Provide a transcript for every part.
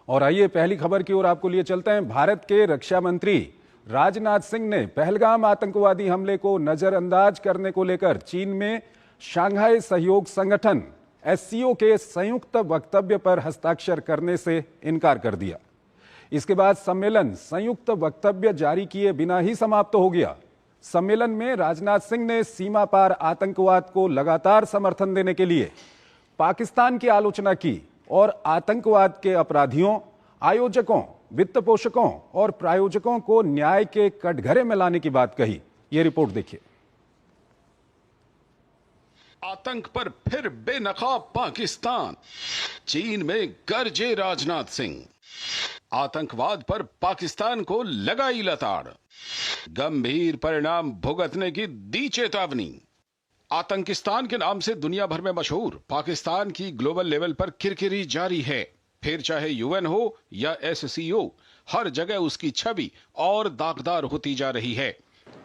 और आइए पहली खबर की ओर आपको लिए चलते हैं। भारत के रक्षा मंत्री राजनाथ सिंह ने पहलगाम आतंकवादी हमले को नजरअंदाज करने को लेकर चीन में शंघाई सहयोग संगठन एससीओ के संयुक्त वक्तव्य पर हस्ताक्षर करने से इनकार कर दिया। इसके बाद सम्मेलन संयुक्त वक्तव्य जारी किए बिना ही समाप्त हो गया। सम्मेलन में राजनाथ सिंह ने सीमा पार आतंकवाद को लगातार समर्थन देने के लिए पाकिस्तान की आलोचना की और आतंकवाद के अपराधियों, आयोजकों, वित्त पोषकों और प्रायोजकों को न्याय के कटघरे में लाने की बात कही। यह रिपोर्ट देखिए। आतंक पर फिर बेनकाब पाकिस्तान, चीन में गरजे राजनाथ सिंह। आतंकवाद पर पाकिस्तान को लगाई लताड़, गंभीर परिणाम भुगतने की दी चेतावनी। आतंकिस्तान के नाम से दुनिया भर में मशहूर पाकिस्तान की ग्लोबल लेवल पर किरकिरी जारी है। फिर चाहे यूएन हो या एससीओ, हर जगह उसकी छवि और दागदार होती जा रही है।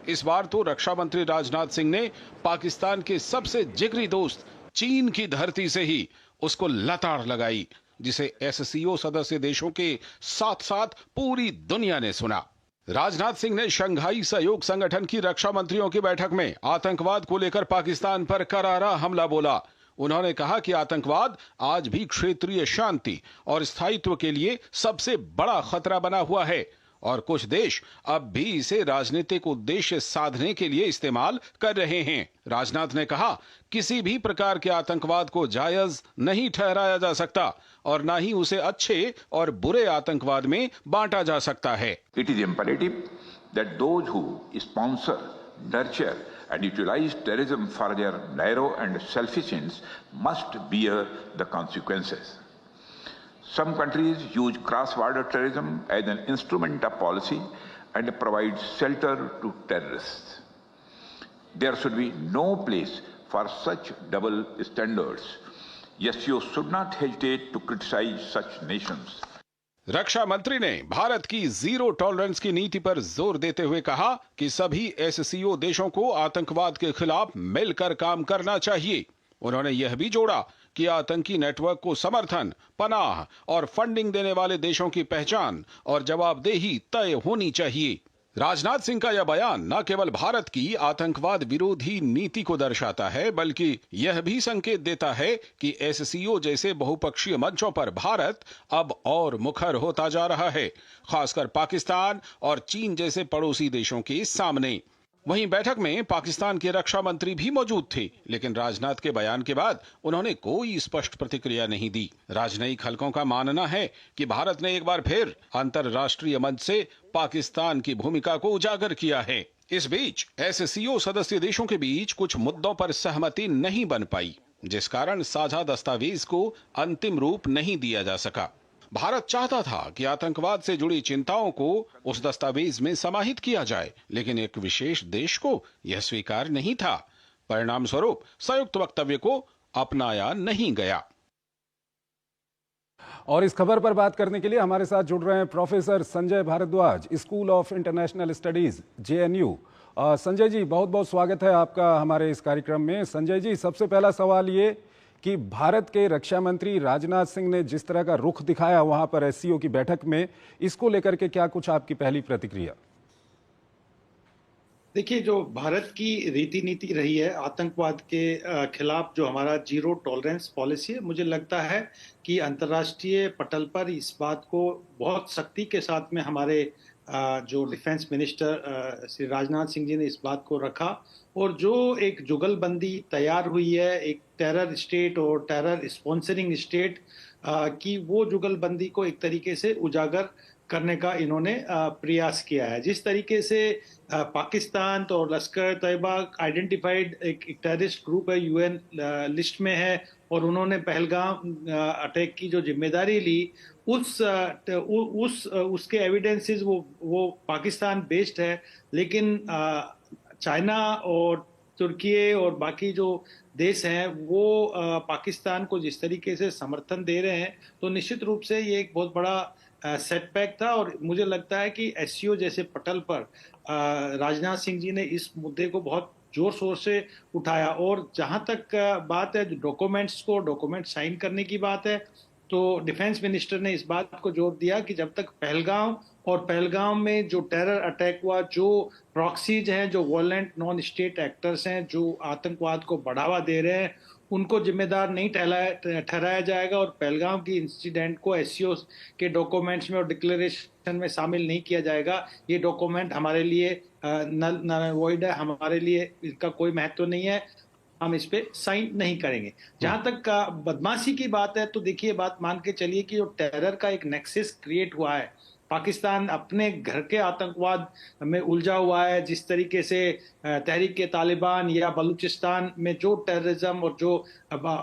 इस बार तो रक्षा मंत्री राजनाथ सिंह ने पाकिस्तान के सबसे जिगरी दोस्त चीन की धरती से ही उसको लताड़ लगाई, जिसे एससीओ सदस्य देशों के साथ साथ पूरी दुनिया ने सुना। राजनाथ सिंह ने शंघाई सहयोग संगठन की रक्षा मंत्रियों की बैठक में आतंकवाद को लेकर पाकिस्तान पर करारा हमला बोला। उन्होंने कहा कि आतंकवाद आज भी क्षेत्रीय शांति और स्थायित्व के लिए सबसे बड़ा खतरा बना हुआ है और कुछ देश अब भी इसे राजनीतिक उद्देश्य साधने के लिए इस्तेमाल कर रहे हैं। राजनाथ ने कहा, किसी भी प्रकार के आतंकवाद को जायज नहीं ठहराया जा सकता और ना ही उसे अच्छे और बुरे आतंकवाद में बांटा जा सकता है। It is imperative that those who sponsor, nurture and utilize terrorism for their narrow and selfish ends must bear the consequences. Some countries use cross-border terrorism as an instrument of policy and provide shelter to terrorists. There should be no place for such double standards. SCO should not hesitate to criticize such nations. रक्षा मंत्री ने भारत की zero tolerance की नीति पर जोर देते हुए कहा कि सभी एससीओ देशों को आतंकवाद के खिलाफ मिलकर काम करना चाहिए। उन्होंने यह भी जोड़ा कि आतंकी नेटवर्क को समर्थन, पनाह और फंडिंग देने वाले देशों की पहचान और जवाबदेही तय होनी चाहिए। राजनाथ सिंह का यह बयान न केवल भारत की आतंकवाद विरोधी नीति को दर्शाता है, बल्कि यह भी संकेत देता है कि एससीओ जैसे बहुपक्षीय मंचों पर भारत अब और मुखर होता जा रहा है, खासकर पाकिस्तान और चीन जैसे पड़ोसी देशों के सामने। वहीं बैठक में पाकिस्तान के रक्षा मंत्री भी मौजूद थे, लेकिन राजनाथ के बयान के बाद उन्होंने कोई स्पष्ट प्रतिक्रिया नहीं दी। राजनयिक हलकों का मानना है कि भारत ने एक बार फिर अंतरराष्ट्रीय मंच से पाकिस्तान की भूमिका को उजागर किया है। इस बीच एससीओ सदस्य देशों के बीच कुछ मुद्दों पर सहमति नहीं बन पाई, जिस कारण साझा दस्तावेज को अंतिम रूप नहीं दिया जा सका। भारत चाहता था कि आतंकवाद से जुड़ी चिंताओं को उस दस्तावेज में समाहित किया जाए, लेकिन एक विशेष देश को यह स्वीकार नहीं था। परिणाम स्वरूप संयुक्त वक्तव्य को अपनाया नहीं गया। और इस खबर पर बात करने के लिए हमारे साथ जुड़ रहे हैं professor Sanjay Bhardwaj, school of international studies, JNU. Sanjay ji, बहुत बहुत स्वागत है आपका हमारे इस कार्यक्रम में। संजय जी, सबसे पहला सवाल ये कि भारत के रक्षा मंत्री राजनाथ सिंह ने जिस तरह का रुख दिखाया वहां पर एससीओ की बैठक में, इसको लेकर के क्या कुछ आपकी पहली प्रतिक्रिया? देखिए, जो भारत की रीति नीति रही है आतंकवाद के खिलाफ, जो हमारा जीरो टॉलरेंस पॉलिसी है, मुझे लगता है कि अंतर्राष्ट्रीय पटल पर इस बात को बहुत सख्ती के साथ में हमारे जो डिफेंस मिनिस्टर श्री राजनाथ सिंह जी ने इस बात को रखा और जो एक जुगलबंदी तैयार हुई है एक टेरर स्टेट और टेरर स्पॉन्सरिंग स्टेट की, वो जुगलबंदी को एक तरीके से उजागर करने का इन्होंने प्रयास किया है। जिस तरीके से पाकिस्तान तो लश्कर तैयबा आइडेंटिफाइड एक टेररिस्ट ग्रुप है, यूएन लिस्ट में है, और उन्होंने पहलगाम अटैक की जो जिम्मेदारी ली, उसके एविडेंसेस वो पाकिस्तान बेस्ड है, लेकिन चाइना और तुर्की और बाकी जो देश हैं वो पाकिस्तान को जिस तरीके से समर्थन दे रहे हैं, तो निश्चित रूप से ये एक बहुत बड़ा सेटबैक था। और मुझे लगता है कि एससीओ जैसे पटल पर राजनाथ सिंह जी ने इस मुद्दे को बहुत जोर शोर से उठाया। और जहां तक बात है डॉक्यूमेंट साइन करने की बात है, तो डिफेंस मिनिस्टर ने इस बात को जोर दिया कि जब तक पहलगाम में जो टेरर अटैक हुआ, जो प्रॉक्सीज हैं, जो वॉयलेंट नॉन स्टेट एक्टर्स हैं, जो आतंकवाद को बढ़ावा दे रहे हैं, उनको जिम्मेदार नहीं ठहराया जाएगा और पहलगाम की इंसिडेंट को एससीओ के डॉक्यूमेंट्स में और डिक्लेरेशन में शामिल नहीं किया जाएगा। ये डॉक्यूमेंट हमारे लिए नल वॉइड है, हमारे लिए इसका कोई महत्व नहीं है, हम इस पे साइन नहीं करेंगे। जहां तक का बदमाशी की बात है, तो देखिए, बात मान के चलिए कि जो टेरर का एक नेक्सस क्रिएट हुआ है, पाकिस्तान अपने घर के आतंकवाद में उलझा हुआ है। जिस तरीके से तहरीक तालिबान या बलूचिस्तान में जो टेररिज्म और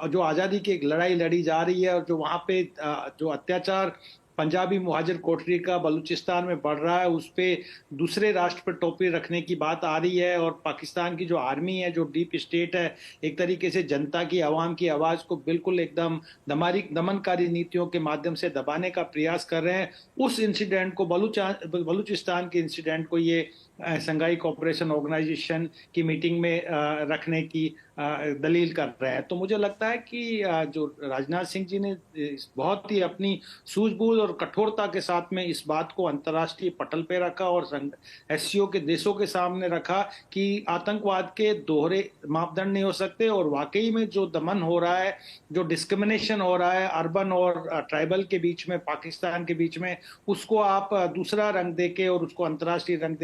जो आज़ादी की एक लड़ाई लड़ी जा रही है, और जो वहाँ पे जो अत्याचार पंजाबी मुहाजिर कोठरी का बलूचिस्तान में बढ़ रहा है, उस पे दूसरे राष्ट्र पर टोपी रखने की बात आ रही है। और पाकिस्तान की जो आर्मी है, जो डीप स्टेट है, एक तरीके से जनता की, आवाम की आवाज को बिल्कुल एकदम दमनकारी नीतियों के माध्यम से दबाने का प्रयास कर रहे हैं। उस इंसिडेंट को, बलूचिस्तान के इंसिडेंट को, ये संघाई कोऑपरेशन ऑर्गेनाइजेशन की मीटिंग में रखने की दलील कर रहे हैं। तो मुझे लगता है कि जो राजनाथ सिंह जी ने बहुत ही अपनी सूझबूझ और कठोरता के साथ में इस बात को अंतर्राष्ट्रीय पटल पे रखा और एससीओ के देशों के सामने रखा कि आतंकवाद के दोहरे मापदंड नहीं हो सकते, और वाकई में जो दमन हो रहा है, जो डिस्क्रिमिनेशन हो रहा है अर्बन और ट्राइबल के बीच में, पाकिस्तान के बीच में, उसको आप दूसरा रंग देके और उसको अंतर्राष्ट्रीय रंग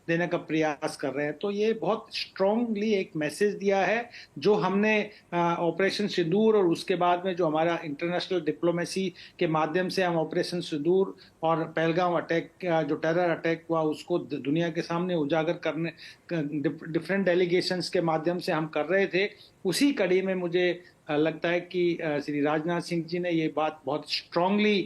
देने का प्रयास कर रहे हैं। तो ये बहुत स्ट्रांगली एक मैसेज दिया है, जो हमने ऑपरेशन सिंदूर और उसके बाद में जो हमारा इंटरनेशनल डिप्लोमेसी के माध्यम से हम ऑपरेशन सिंदूर और पहलगाम अटैक, जो टेरर अटैक हुआ, उसको दुनिया के सामने उजागर करने, डिफरेंट डेलीगेशंस के माध्यम से हम कर रहे थे। उसी कड़ी में मुझे लगता है कि श्री राजनाथ सिंह जी ने ये बात बहुत स्ट्रांगली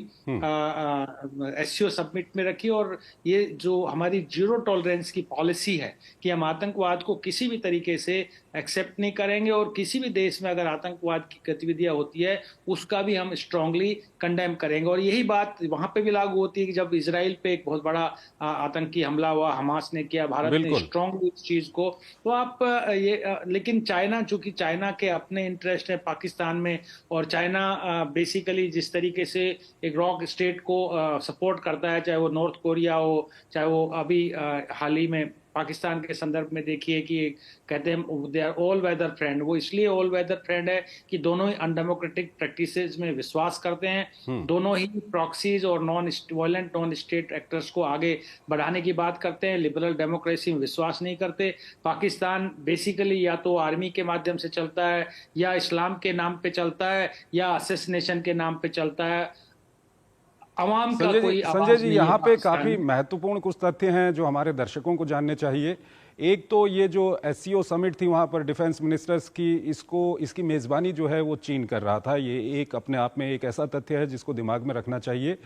एससीओ सबमिट में रखी, और ये जो हमारी जीरो टॉलरेंस की पॉलिसी है कि हम आतंकवाद को किसी भी तरीके से एक्सेप्ट नहीं करेंगे, और किसी भी देश में अगर आतंकवाद की गतिविधियां होती है उसका भी हम स्ट्रांगली कंडेम करेंगे। और यही बात वहां पे भी लागू होती है कि जब इजराइल पे एक बहुत बड़ा आतंकी हमला हुआ, हमास ने किया, भारत ने स्ट्रांगली इस चीज को, तो आप लेकिन चाइना, चूंकि चाइना के अपने इंटरेस्ट है पाकिस्तान में, और चाइना बेसिकली जिस तरीके से एक रॉक स्टेट को सपोर्ट करता है, चाहे वो नॉर्थ कोरिया हो, चाहे वो अभी हाल ही में पाकिस्तान के संदर्भ में देखिए कि कहते हैं they are all weather friend. वो इसलिए ऑल वेदर फ्रेंड है कि दोनों ही अनडेमोक्रेटिक प्रैक्टिसेस में विश्वास करते हैं, दोनों ही प्रॉक्सीज और वायलेंट नॉन स्टेट एक्टर्स को आगे बढ़ाने की बात करते हैं, लिबरल डेमोक्रेसी में विश्वास नहीं करते। पाकिस्तान बेसिकली या तो आर्मी के माध्यम से चलता है, या इस्लाम के नाम पे चलता है, या असैसिनेशन के नाम पे चलता है। संजय जी, यहाँ पे काफी महत्वपूर्ण कुछ तथ्य हैं जो हमारे दर्शकों को जानने चाहिए। एक तो ये जो एससीओ समिट थी, वहाँ पर डिफेंस मिनिस्टर्स की, इसकी मेज़बानी जो है वो चीन कर रहा था। ये एक अपने आप में एक ऐसा तथ्य है जिसको दिमाग में रखना चाहिए।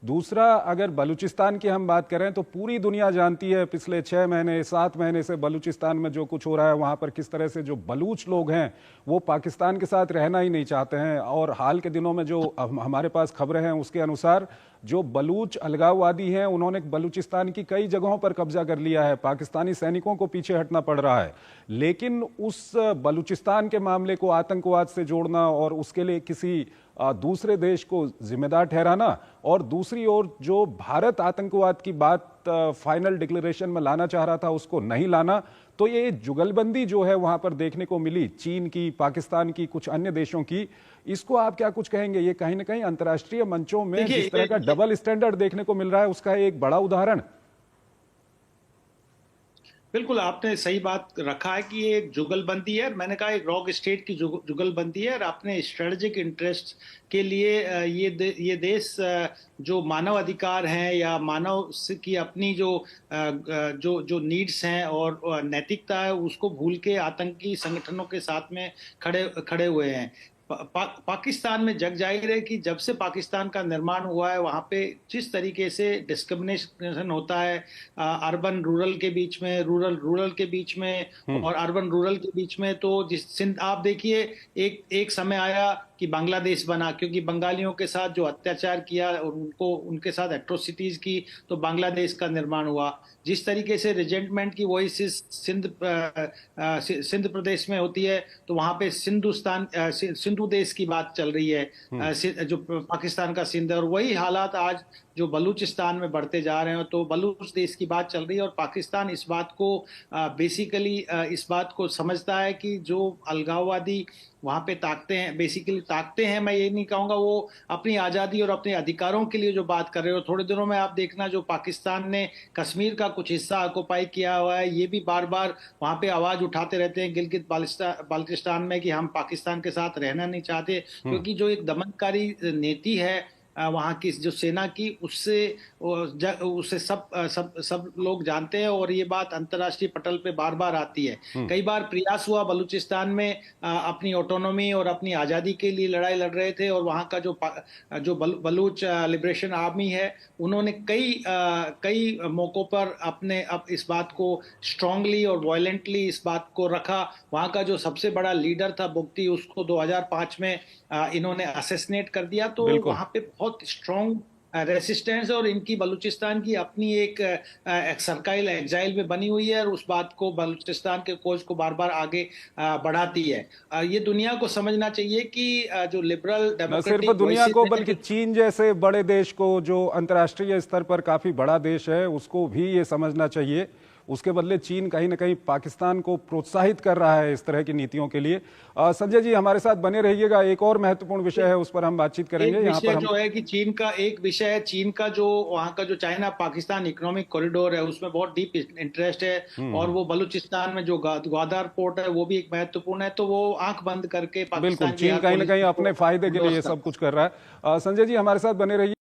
दूसरा, अगर बलूचिस्तान की हम बात करें तो पूरी दुनिया जानती है पिछले 6 महीने 7 महीने से बलूचिस्तान में जो कुछ हो रहा है, वहाँ पर किस तरह से जो बलूच लोग हैं वो पाकिस्तान के साथ रहना ही नहीं चाहते हैं। और हाल के दिनों में जो हमारे पास खबरें हैं उसके अनुसार जो बलूच अलगाववादी हैं उन्होंने बलूचिस्तान की कई जगहों पर कब्जा कर लिया है, पाकिस्तानी सैनिकों को पीछे हटना पड़ रहा है। लेकिन उस बलूचिस्तान के मामले को आतंकवाद से जोड़ना और उसके लिए किसी दूसरे देश को जिम्मेदार ठहराना, और दूसरी ओर जो भारत आतंकवाद की बात फाइनल डिक्लेरेशन में लाना चाह रहा था उसको नहीं लाना, तो ये जुगलबंदी जो है वहां पर देखने को मिली, चीन की, पाकिस्तान की, कुछ अन्य देशों की, इसको आप क्या कुछ कहेंगे? ये कहीं ना कहीं अंतर्राष्ट्रीय मंचों में जिस तरह का डबल स्टैंडर्ड देखने को मिल रहा है उसका एक बड़ा उदाहरण। बिल्कुल, आपने सही बात रखा है कि ये एक जुगलबंदी है। मैंने कहा एक रॉक स्टेट की जुगलबंदी है, और अपने स्ट्रेटेजिक इंटरेस्ट के लिए ये देश जो मानव अधिकार हैं या मानव की अपनी जो नीड्स हैं और नैतिकता है, उसको भूल के आतंकी संगठनों के साथ में खड़े हुए हैं। पाकिस्तान में जग जाहिर है कि जब से पाकिस्तान का निर्माण हुआ है, वहाँ पे जिस तरीके से डिस्क्रिमिनेशन होता है अर्बन रूरल के बीच में, रूरल के बीच में और अर्बन रूरल के बीच में, तो आप देखिए एक समय आया कि बांग्लादेश बना, क्योंकि बंगालियों के साथ जो अत्याचार किया और उनको उनके साथ एट्रोसिटीज की, तो बांग्लादेश का निर्माण हुआ। जिस तरीके से रिजेंटमेंट की वही सिंध प्रदेश में होती है, तो वहां पे सिंधु देश की बात चल रही है, जो पाकिस्तान का सिंध है, और वही हालात आज जो बलूचिस्तान में बढ़ते जा रहे हैं, तो बलूच देश की बात चल रही है। और पाकिस्तान इस बात को बेसिकली इस बात को समझता है कि जो अलगाववादी वहां पे ताकते हैं, मैं ये नहीं कहूंगा, वो अपनी आजादी और अपने अधिकारों के लिए जो बात कर रहे हो। थोड़े दिनों में आप देखना, जो पाकिस्तान ने कश्मीर का कुछ हिस्सा ऑक्युपाई किया हुआ है, ये भी बार बार वहां पे आवाज उठाते रहते हैं गिलगित बाल्टिस्तान में कि हम पाकिस्तान के साथ रहना नहीं चाहते, क्योंकि जो एक दमनकारी नीति है वहाँ की जो सेना की, उससे सब लोग जानते हैं, और ये बात अंतर्राष्ट्रीय पटल पे बार बार आती है। कई बार प्रयास हुआ बलूचिस्तान में अपनी ऑटोनॉमी और अपनी आज़ादी के लिए लड़ाई लड़ रहे थे, और वहाँ का जो बलूच लिबरेशन आर्मी है, उन्होंने कई मौकों पर इस बात को स्ट्रांगली और वायलेंटली इस बात को रखा। वहाँ का जो सबसे बड़ा लीडर था बुगटी, उसको 2005 में इन्होंने असैसिनेट कर दिया। तो वहाँ पे बहुत स्ट्रांग रेसिस्टेंस, और इनकी बलूचिस्तान की अपनी एक सर्काइल एग्जाइल में बनी हुई है, और उस बात को बलूचिस्तान के कोच को बार बार आगे बढ़ाती है। ये दुनिया को समझना चाहिए कि जो लिबरल डेमोक्रेटिक, न सिर्फ दुनिया को बल्कि चीन जैसे बड़े देश को, जो अंतर्राष्ट्रीय स्तर पर काफी बड़ा देश है, उसको भी ये समझना चाहिए। उसके बदले चीन कहीं ना कहीं पाकिस्तान को प्रोत्साहित कर रहा है इस तरह की नीतियों के लिए। संजय जी हमारे साथ बने रहिएगा, एक और महत्वपूर्ण विषय है, उस पर हम बातचीत करेंगे। यहाँ पर जो है कि चीन का एक विषय है, चीन का जो वहाँ का जो चाइना पाकिस्तान इकोनॉमिक कॉरिडोर है, उसमें बहुत डीप इंटरेस्ट है, और वो बलूचिस्तान में जो ग्वादर पोर्ट है वो भी एक महत्वपूर्ण है, तो वो आंख बंद करके बिल्कुल चीन कहीं ना कहीं अपने फायदे के लिए ये सब कुछ कर रहा है। संजय जी हमारे साथ बने रहिए।